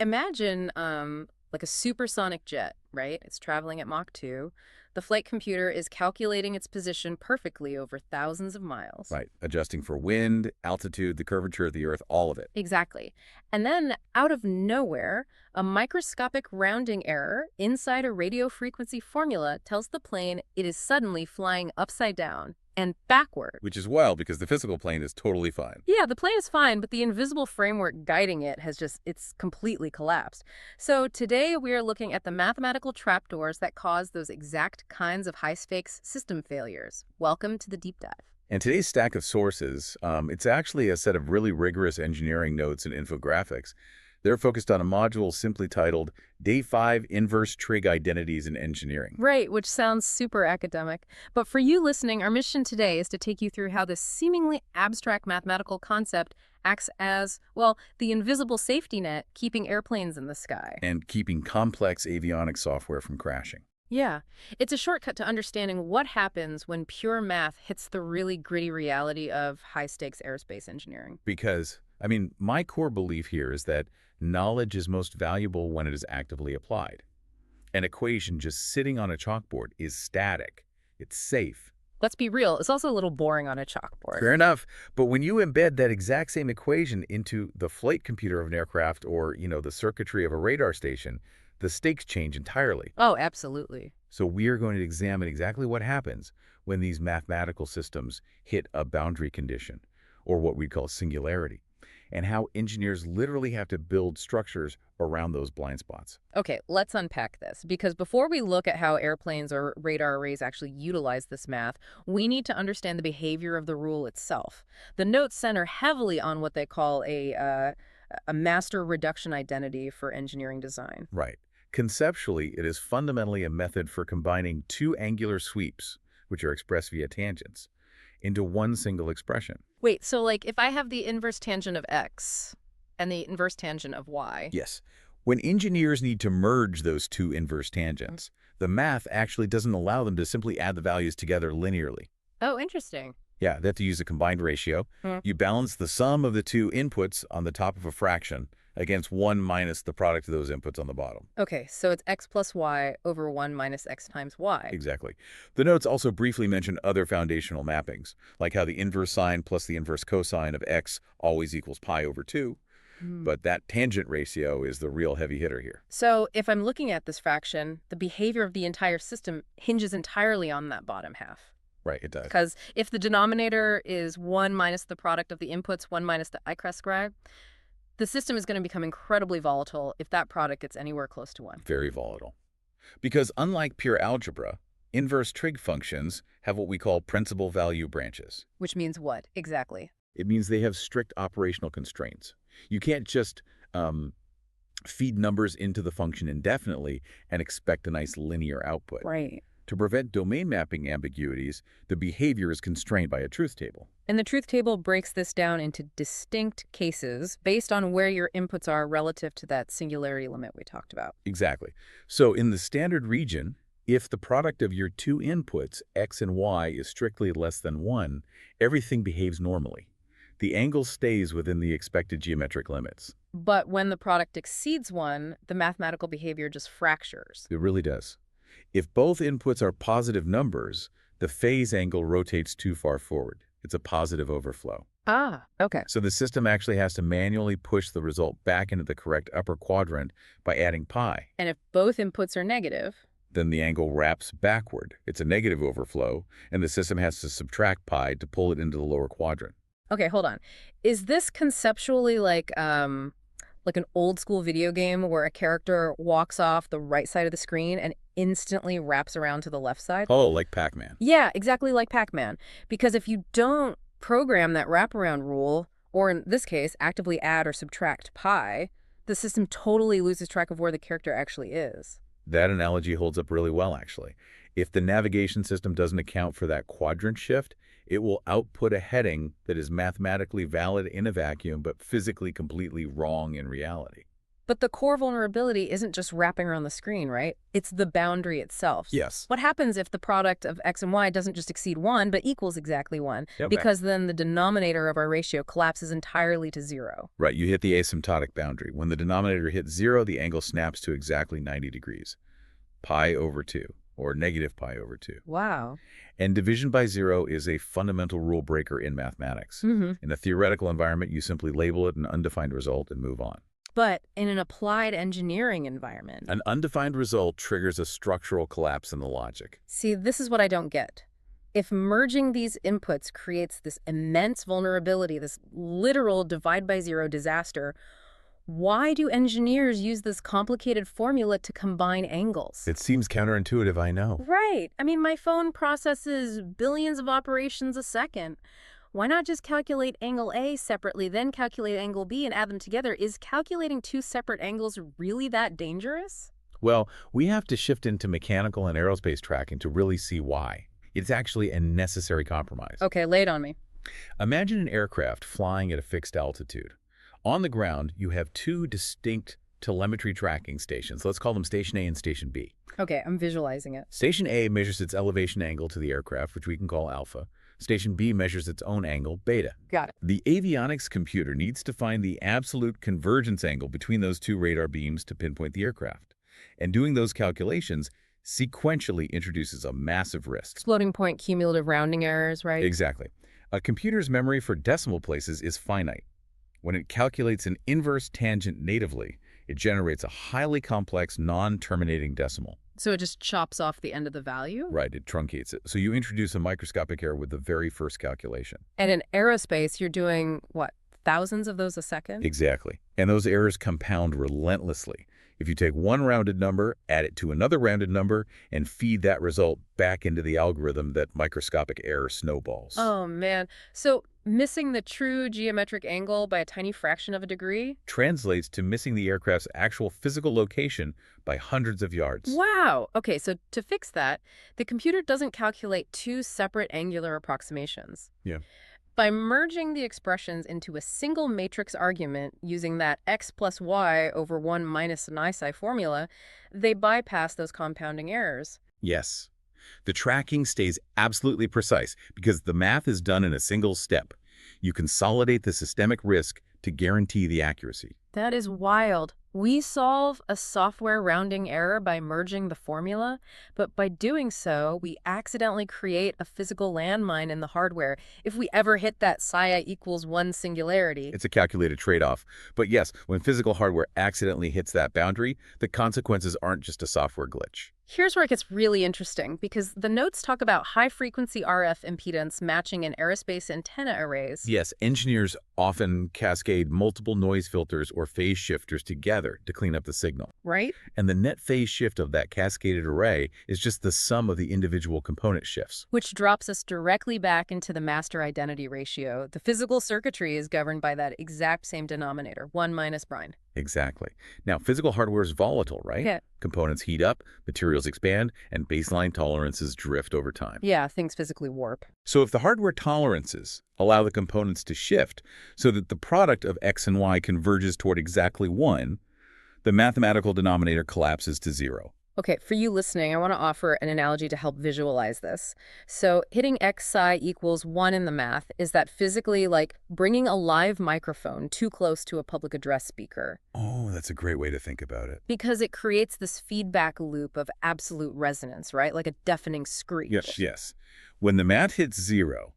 Imagine like a supersonic jet, right? It's traveling at Mach 2. The flight computer is calculating its position perfectly over thousands of miles. Right. Adjusting for wind, altitude, the curvature of the Earth, all of it. Exactly. And then, out of nowhere, a microscopic rounding error inside a radio frequency formula tells the plane it is suddenly flying upside down and backward. Which is wild because the physical plane is totally fine. Yeah, the plane is fine, but the invisible framework guiding it it's completely collapsed. So today we are looking at the mathematical trapdoors that cause those exact kinds of high-stakes system failures. Welcome to the deep dive. And today's stack of sources, it's actually a set of really rigorous engineering notes and infographics. They're focused on a module simply titled Day 5 Inverse-Trig Identities in Engineering. Right, which sounds super academic. But for you listening, our mission today is to take you through how this seemingly abstract mathematical concept acts as, well, the invisible safety net keeping airplanes in the sky. And keeping complex avionics software from crashing. Yeah, it's a shortcut to understanding what happens when pure math hits the really gritty reality of high-stakes aerospace engineering. Because, my core belief here is that knowledge is most valuable when it is actively applied. An equation just sitting on a chalkboard is static. It's safe. Let's be real, it's also a little boring on a chalkboard. Fair enough. But when you embed that exact same equation into the flight computer of an aircraft or, the circuitry of a radar station, the stakes change entirely. Oh, absolutely. So we are going to examine exactly what happens when these mathematical systems hit a boundary condition, or what we call singularity, and how engineers literally have to build structures around those blind spots. Okay, let's unpack this, because before we look at how airplanes or radar arrays actually utilize this math, we need to understand the behavior of the rule itself. The notes center heavily on what they call a master reduction identity for engineering design. Right. Conceptually, it is fundamentally a method for combining two angular sweeps, which are expressed via tangents, into one single expression. Wait, so like if I have the inverse tangent of x and the inverse tangent of y. Yes. When engineers need to merge those two inverse tangents, the math actually doesn't allow them to simply add the values together linearly. Oh, interesting. Yeah, they have to use a combined ratio. You balance the sum of the two inputs on the top of a fraction against 1 minus the product of those inputs on the bottom. Okay, so it's x plus y over 1 minus x times y. Exactly. The notes also briefly mention other foundational mappings, like how the inverse sine plus the inverse cosine of x always equals pi over 2. But that tangent ratio is the real heavy hitter here. So if I'm looking at this fraction, the behavior of the entire system hinges entirely on that bottom half. Right, it does. Because if the denominator is 1 minus the product of the inputs, 1 minus the I-squared, the system is going to become incredibly volatile if that product gets anywhere close to 1. Very volatile. Because unlike pure algebra, inverse trig functions have what we call principal value branches. Which means what, exactly? It means they have strict operational constraints. You can't just feed numbers into the function indefinitely and expect a nice linear output. Right. To prevent domain mapping ambiguities, the behavior is constrained by a truth table. And the truth table breaks this down into distinct cases based on where your inputs are relative to that singularity limit we talked about. Exactly. So in the standard region, if the product of your two inputs, x and y, is strictly less than 1, everything behaves normally. The angle stays within the expected geometric limits. But when the product exceeds 1, the mathematical behavior just fractures. It really does. If both inputs are positive numbers, the phase angle rotates too far forward. It's a positive overflow. Ah, okay. So the system actually has to manually push the result back into the correct upper quadrant by adding pi. And if both inputs are negative, Then the angle wraps backward. It's a negative overflow, and the system has to subtract pi to pull it into the lower quadrant. okay, hold on. Is this conceptually like an old school video game where a character walks off the right side of the screen and instantly wraps around to the left side? Oh, like Pac-Man. Yeah, exactly like Pac-Man. Because if you don't program that wraparound rule, or in this case, actively add or subtract pi, the system totally loses track of where the character actually is. That analogy holds up really well, actually. If the navigation system doesn't account for that quadrant shift, it will output a heading that is mathematically valid in a vacuum, but physically completely wrong in reality. But the core vulnerability isn't just wrapping around the screen, right? It's the boundary itself. Yes. What happens if the product of x and y doesn't just exceed 1, but equals exactly 1? Yep. Because then the denominator of our ratio collapses entirely to 0. Right, you hit the asymptotic boundary. When the denominator hits 0, the angle snaps to exactly 90 degrees. Pi over 2, or negative pi over 2. Wow. And division by 0 is a fundamental rule breaker in mathematics. In a theoretical environment, you simply label it an undefined result and move on. But in an applied engineering environment, An undefined result triggers a structural collapse in the logic. see, this is what I don't get. If merging these inputs creates this immense vulnerability, this literal divide by 0 disaster, why do engineers use this complicated formula to combine angles? It seems counterintuitive, I know. Right. I mean, my phone processes billions of operations a second. Why not just calculate angle A separately, then calculate angle B and add them together? Is calculating two separate angles really that dangerous? Well, we have to shift into mechanical and aerospace tracking to really see why. It's actually a necessary compromise. Okay, lay it on me. Imagine an aircraft flying at a fixed altitude. On the ground, you have two distinct telemetry tracking stations. Let's call them Station A and Station B. Okay, I'm visualizing it. Station A measures its elevation angle to the aircraft, which we can call alpha. Station B measures its own angle, beta. Got it. The avionics computer needs to find the absolute convergence angle between those two radar beams to pinpoint the aircraft. And doing those calculations sequentially introduces a massive risk. Floating point cumulative rounding errors, right? Exactly. A computer's memory for decimal places is finite. When it calculates an inverse tangent natively, it generates a highly complex, non-terminating decimal. So it just chops off the end of the value? Right, it truncates it. So you introduce a microscopic error with the very first calculation. And in aerospace, you're doing, what, thousands of those a second? Exactly. And those errors compound relentlessly. If you take one rounded number, add it to another rounded number, and feed that result back into the algorithm, that microscopic error snowballs. Oh, man. So missing the true geometric angle by a tiny fraction of a degree? Translates to missing the aircraft's actual physical location by hundreds of yards. Wow. Okay, so to fix that, the computer doesn't calculate two separate angular approximations. Yeah. By merging the expressions into a single matrix argument using that x plus y over 1 minus an ISI formula, they bypass those compounding errors. Yes. The tracking stays absolutely precise because the math is done in a single step. You consolidate the systemic risk to guarantee the accuracy. That is wild. We solve a software rounding error by merging the formula, but by doing so, we accidentally create a physical landmine in the hardware if we ever hit that psi equals 1 singularity. It's a calculated trade-off. But yes, when physical hardware accidentally hits that boundary, the consequences aren't just a software glitch. Here's where it gets really interesting, because the notes talk about high-frequency RF impedance matching in aerospace antenna arrays. Yes, engineers often cascade multiple noise filters or phase shifters together to clean up the signal. Right? And the net phase shift of that cascaded array is just the sum of the individual component shifts. Which drops us directly back into the master identity ratio. The physical circuitry is governed by that exact same denominator, 1 minus brine. Exactly. Now, physical hardware is volatile, right? Yeah. Components heat up, materials expand, and baseline tolerances drift over time. Yeah, things physically warp. So if the hardware tolerances allow the components to shift so that the product of x and y converges toward exactly 1, the mathematical denominator collapses to 0. Okay, for you listening, I want to offer an analogy to help visualize this. So hitting xi equals 1 in the math is that physically like bringing a live microphone too close to a public address speaker. Oh, that's a great way to think about it. Because it creates this feedback loop of absolute resonance, right? Like a deafening screech. Yes. When the math hits 0,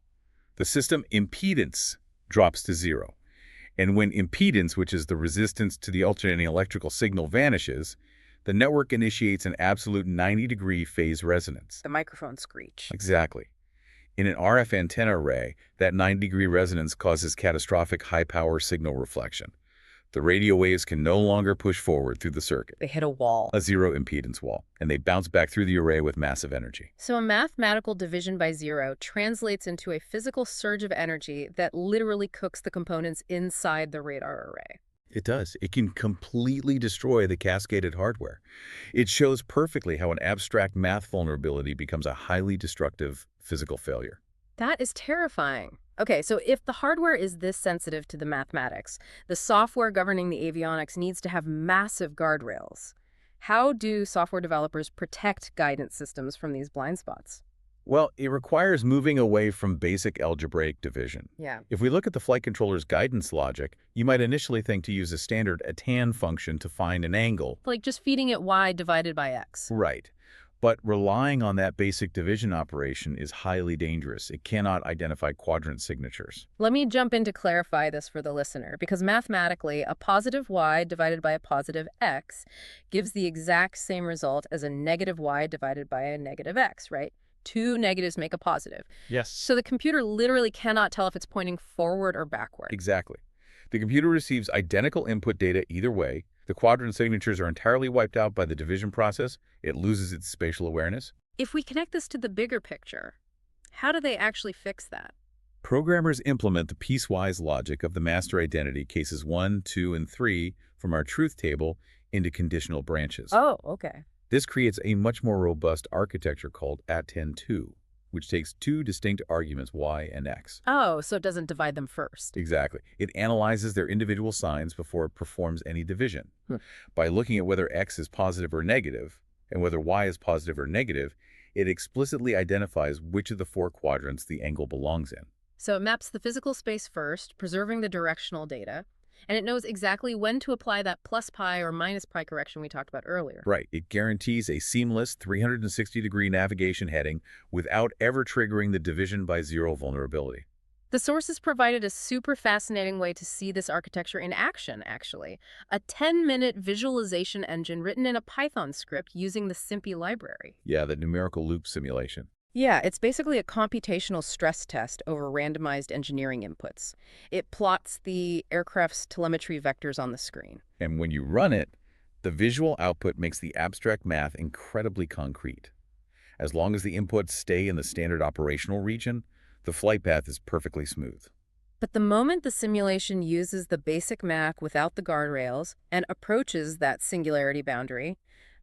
the system impedance drops to 0. And when impedance, which is the resistance to the alternating electrical signal, vanishes, the network initiates an absolute 90-degree phase resonance. The microphone screech. Exactly. In an RF antenna array, that 90-degree resonance causes catastrophic high-power signal reflection. The radio waves can no longer push forward through the circuit, They hit a wall. a zero impedance wall, and they bounce back through the array with massive energy. So a mathematical division by 0 translates into a physical surge of energy that literally cooks the components inside the radar array. It does. It can completely destroy the cascaded hardware. It shows perfectly how an abstract math vulnerability becomes a highly destructive physical failure. That is terrifying. Okay, so if the hardware is this sensitive to the mathematics, the software governing the avionics needs to have massive guardrails. How do software developers protect guidance systems from these blind spots? Well, it requires moving away from basic algebraic division. Yeah. If we look at the flight controller's guidance logic, you might initially think to use a standard arctan function to find an angle. Like just feeding it y divided by x. Right. But relying on that basic division operation is highly dangerous. It cannot identify quadrant signatures. Let me jump in to clarify this for the listener, because mathematically, a positive y divided by a positive x gives the exact same result as a negative y divided by a negative x, right? Two negatives make a positive. Yes. So the computer literally cannot tell if it's pointing forward or backward. Exactly. The computer receives identical input data either way. The quadrant signatures are entirely wiped out by the division process. It loses its spatial awareness. If we connect this to the bigger picture, how do they actually fix that? Programmers implement the piecewise logic of the master identity cases 1, 2, and 3 from our truth table into conditional branches. Oh, okay. This creates a much more robust architecture called arctan, which takes two distinct arguments, y and x. Oh, so it doesn't divide them first. Exactly. It analyzes their individual signs before it performs any division. By looking at whether x is positive or negative, and whether y is positive or negative, it explicitly identifies which of the four quadrants the angle belongs in. So it maps the physical space first, preserving the directional data, and it knows exactly when to apply that plus pi or minus pi correction we talked about earlier. Right. It guarantees a seamless 360-degree navigation heading without ever triggering the division by zero vulnerability. The sources provided a super fascinating way to see this architecture in action, actually. A 10-minute visualization engine written in a Python script using the SIMPy library. Yeah, the numerical loop simulation. Yeah, it's basically a computational stress test over randomized engineering inputs. It plots the aircraft's telemetry vectors on the screen. And when you run it, the visual output makes the abstract math incredibly concrete. As long as the inputs stay in the standard operational region, the flight path is perfectly smooth. But the moment the simulation uses the basic math without the guardrails and approaches that singularity boundary,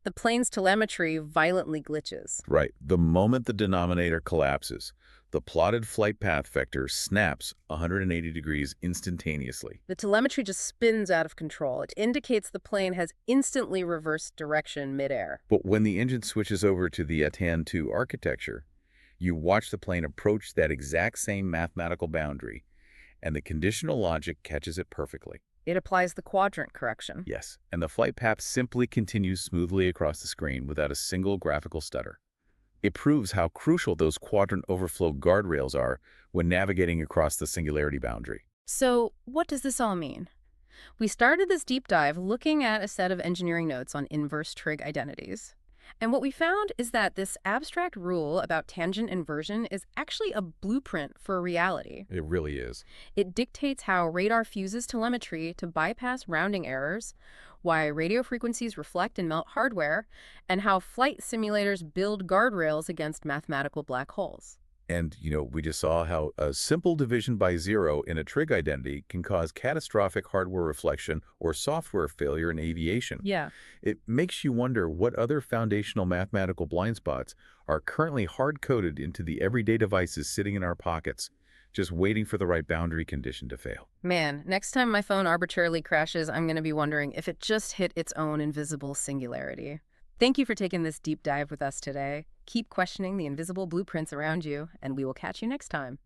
the plane's telemetry violently glitches. Right. The moment the denominator collapses, the plotted flight path vector snaps 180 degrees instantaneously. The telemetry just spins out of control. It indicates the plane has instantly reversed direction midair. But when the engine switches over to the arctan architecture, you watch the plane approach that exact same mathematical boundary, and the conditional logic catches it perfectly. It applies the quadrant correction. Yes, and the flight path simply continues smoothly across the screen without a single graphical stutter. It proves how crucial those quadrant overflow guardrails are when navigating across the singularity boundary. So, what does this all mean? We started this deep dive looking at a set of engineering notes on inverse-trig identities. And what we found is that this abstract rule about tangent inversion is actually a blueprint for reality. It really is. It dictates how radar fuses telemetry to bypass rounding errors, why radio frequencies reflect and melt hardware, and how flight simulators build guardrails against mathematical black holes. And, we just saw how a simple division by zero in a trig identity can cause catastrophic hardware reflection or software failure in aviation. Yeah. It makes you wonder what other foundational mathematical blind spots are currently hard-coded into the everyday devices sitting in our pockets, just waiting for the right boundary condition to fail. Man, next time my phone arbitrarily crashes, I'm going to be wondering if it just hit its own invisible singularity. Thank you for taking this deep dive with us today. Keep questioning the invisible blueprints around you, and we will catch you next time.